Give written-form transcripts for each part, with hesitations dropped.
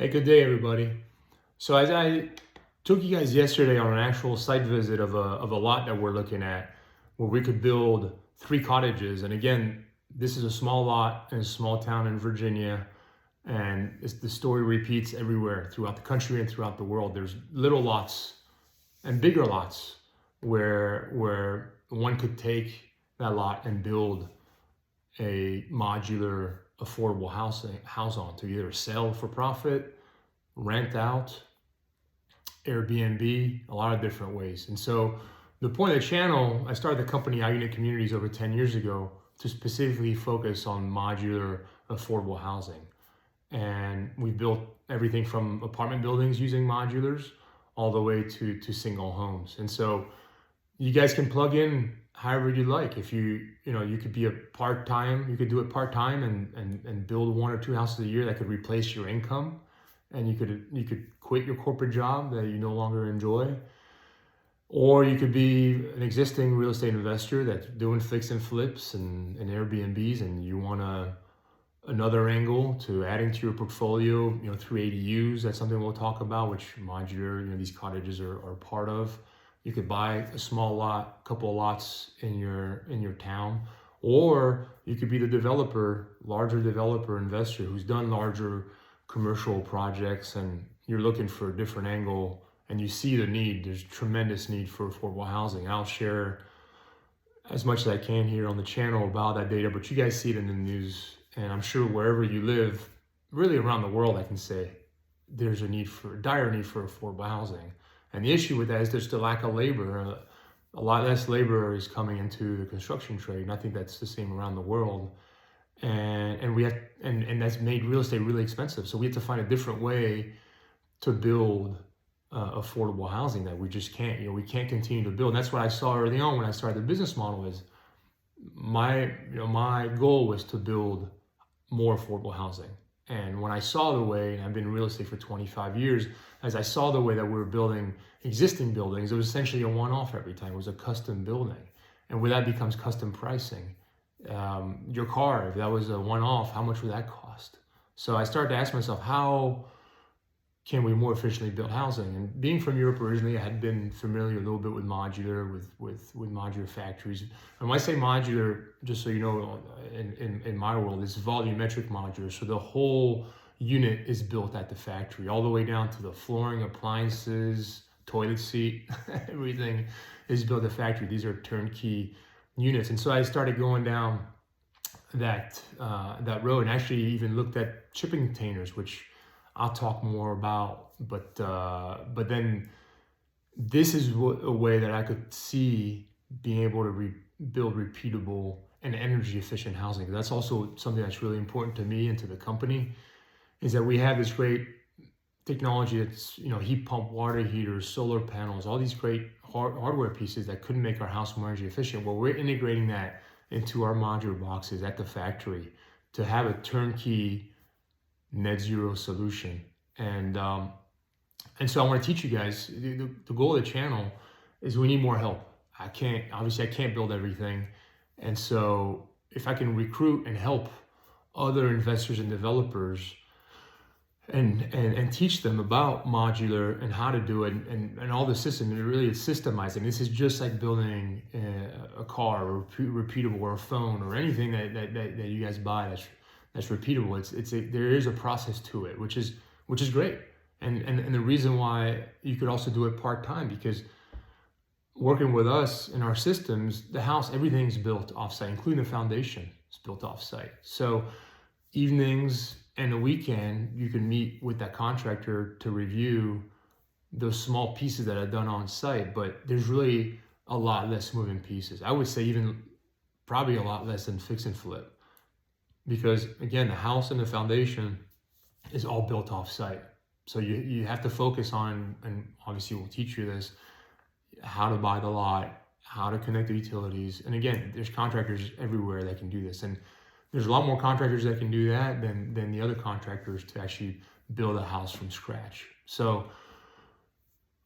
Hey, good day, everybody. So as I took you guys yesterday on an actual site visit of a lot that we're looking at, where we could build 3 cottages. And again, this is a small lot in a small town in Virginia, and the story repeats everywhere throughout the country and throughout the world. There's little lots and bigger lots where one could take that lot and build a modular affordable house on to either sell for profit, rent out, Airbnb, a lot of different ways. And so the point of the channel, I started the company iUnit Communities over 10 years ago to specifically focus on modular affordable housing. And we built everything from apartment buildings using modulars all the way to single homes. And so you guys can plug in however you like. If you could be you could do it part-time and build 1 or 2 houses a year that could replace your income. And you could quit your corporate job that you no longer enjoy. Or you could be an existing real estate investor that's doing fix and flips and Airbnbs, and you want another angle to adding to your portfolio, through ADUs. That's something we'll talk about, which modular, these cottages are part of. You could buy a small lot, couple of lots in your town, or you could be the larger developer investor who's done larger commercial projects, and you're looking for a different angle, and you see the need. There's tremendous need for affordable housing. I'll share as much as I can here on the channel about that data, but you guys see it in the news, and I'm sure wherever you live, really around the world, I can say there's a dire need for affordable housing. And the issue with that is there's the lack of labor. A lot less labor is coming into the construction trade, and I think that's the same around the world. And that's made real estate really expensive. So we have to find a different way to build affordable housing that we just can't. We can't continue to build. And that's what I saw early on when I started the business model. Is my goal was to build more affordable housing. And when I saw the way, and I've been in real estate for 25 years, as I saw the way that we were building existing buildings, it was essentially a one-off every time. It was a custom building. And where that becomes custom pricing. Your car, if that was a one-off, how much would that cost? So I started to ask myself, how can we more efficiently build housing? And being from Europe originally, I had been familiar a little bit with modular, with modular factories. And when I say modular, just so you know, in my world, it's volumetric modular. So the whole unit is built at the factory, all the way down to the flooring, appliances, toilet seat, everything is built at the factory. These are turnkey units. And so I started going down that road, and actually even looked at shipping containers, which I'll talk more about. But then this is a way that I could see being able to build repeatable and energy efficient housing. That's also something that's really important to me and to the company, is that we have this great technology that's, heat pump, water heaters, solar panels, all these great hardware pieces that couldn't make our house more energy efficient. Well, we're integrating that into our modular boxes at the factory to have a turnkey net zero solution. And so I want to teach you guys, the goal of the channel is we need more help. I can't build everything. And so if I can recruit and help other investors and developers and teach them about modular and how to do it and all the system, and really it's systemizing. This is just like building a car or repeatable, or a phone, or anything that you guys buy that's repeatable. There is a process to it, which is great. And the reason why you could also do it part-time, because working with us in our systems, the house, everything's built offsite, including the foundation is built offsite. So evenings and the weekend, you can meet with that contractor to review those small pieces that are done on site, but there's really a lot less moving pieces. I would say even probably a lot less than fix and flip, because again, the house and the foundation is all built off site. So you have to focus on, and obviously we'll teach you this, how to buy the lot, how to connect the utilities. And again, there's contractors everywhere that can do this. And there's a lot more contractors that can do that than the other contractors to actually build a house from scratch. So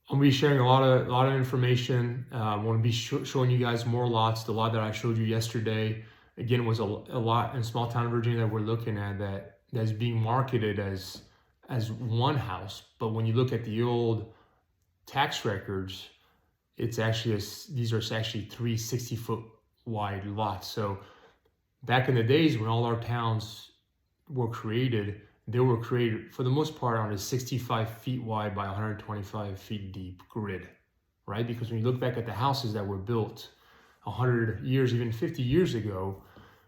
I'm gonna be sharing a lot of information. I want to be showing you guys more lots. The lot that I showed you yesterday, again, was a lot in small town Virginia that we're looking at that's being marketed as as one house. But when you look at the old tax records, it's actually these are actually 3 60-foot wide lots. So back in the days when all our towns were created, they were created for the most part on a 65 feet wide by 125 feet deep grid, right? Because when you look back at the houses that were built 100 years, even 50 years ago,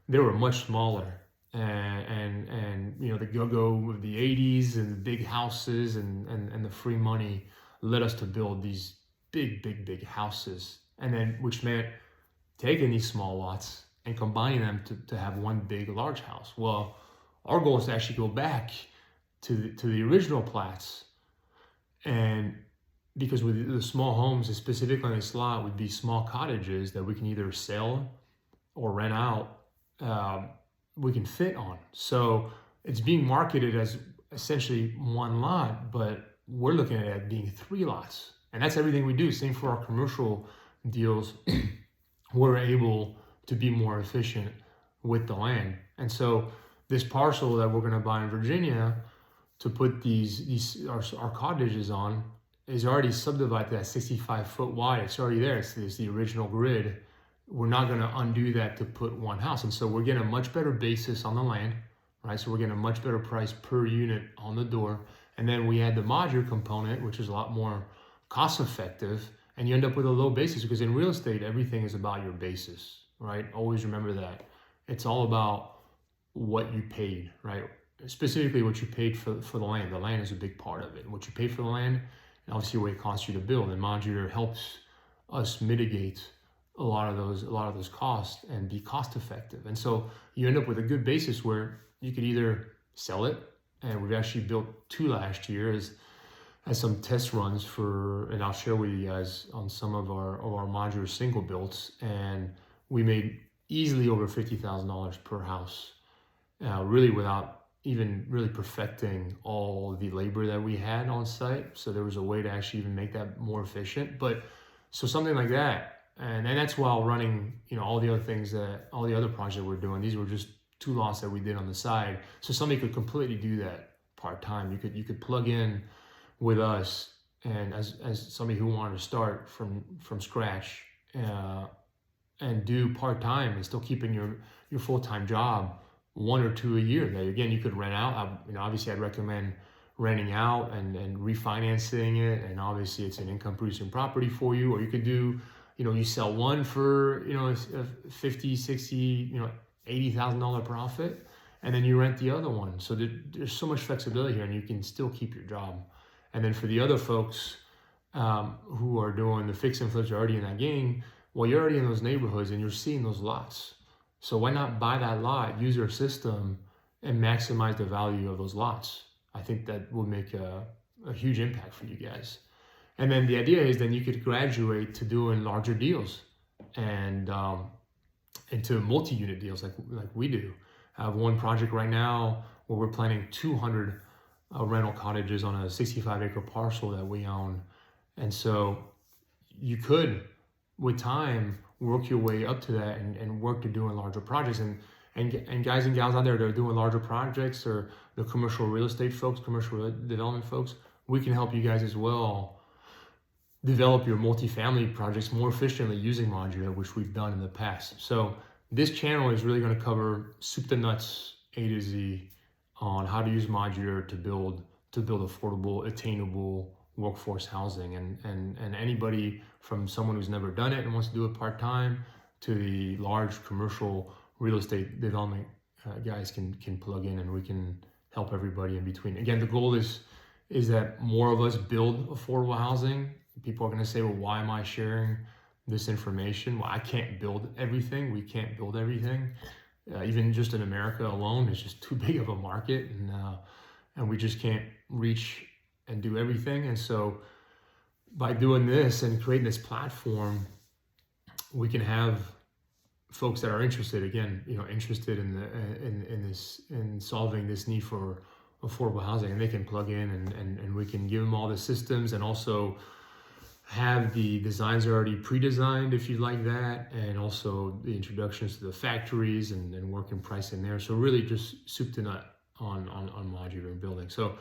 they were much smaller. And you know, the go-go of the 80s and the big houses and the free money led us to build these big houses. And then, which meant taking these small lots and combining them to have one big large house. Well, our goal is to actually go back to the original plats, and because with the small homes, specifically on this lot, would be small cottages that we can either sell or rent out, we can fit on. So it's being marketed as essentially one lot, but we're looking at it being 3 lots. And that's everything we do. Same for our commercial deals. We're able to be more efficient with the land. And so this parcel that we're going to buy in Virginia to put our cottages on is already subdivided to that 65 foot wide. It's already there. It's the original grid. We're not going to undo that to put one house. And so we're getting a much better basis on the land, right? So we're getting a much better price per unit on the door. And then we add the modular component, which is a lot more cost effective. And you end up with a low basis, because in real estate, everything is about your basis, right? Always remember that. It's all about what you paid, right? Specifically what you paid for the land. The land is a big part of it. What you paid for the land, and obviously what it costs you to build. And modular helps us mitigate a lot of those costs and be cost effective. And so you end up with a good basis where you could either sell it, and we've actually built 2 last year as some test runs for, and I'll share with you guys on some of our modular single builds, and we made easily over $50,000 per house, really without even really perfecting all the labor that we had on site. So there was a way to actually even make that more efficient. But so something like that, and that's while running, you know, all the other projects that we're doing. These were just 2 lots that we did on the side. So somebody could completely do that part-time. You could plug in with us, and as somebody who wanted to start from scratch, and do part-time and still keeping your full-time job, 1 or 2 a year. That again, you could rent out. Obviously I'd recommend renting out and refinancing it, and obviously it's an income producing property for you. Or you could do, you sell one for, a 50, 60, $80,000 profit, and then you rent the other one. So there's so much flexibility here, and you can still keep your job. And then for the other folks who are doing the fix and flips, are already in that game. Well, you're already in those neighborhoods and you're seeing those lots. So why not buy that lot, use your system, and maximize the value of those lots? I think that will make a huge impact for you guys. And then the idea is then you could graduate to doing larger deals and into multi-unit deals like we do. I have one project right now where we're planning 200 rental cottages on a 65-acre parcel that we own. And so you could, with time, work your way up to that and work to doing larger projects. And guys and gals out there that are doing larger projects, or the commercial real estate folks, commercial development folks, we can help you guys as well develop your multifamily projects more efficiently using modular, which we've done in the past. So this channel is really going to cover soup to nuts, A to Z, on how to use modular to build affordable, attainable workforce housing. And anybody from someone who's never done it and wants to do it part-time to the large commercial real estate development guys can plug in, and we can help everybody in between. Again, the goal is that more of us build affordable housing. People are going to say, well, why am I sharing this information? Well, I can't build everything. We can't build everything. Even just in America alone, it's just too big of a market, and we just can't reach and do everything. And so by doing this and creating this platform, we can have folks that are interested in solving this need for affordable housing, and they can plug in and we can give them all the systems, and also have the designs already pre-designed if you'd like that, and also the introductions to the factories and working price in there. So really just soup to nut on modular and building. So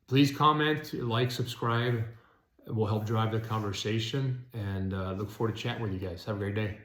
Please comment, like, subscribe. It will help drive the conversation, and look forward to chatting with you guys. Have a great day.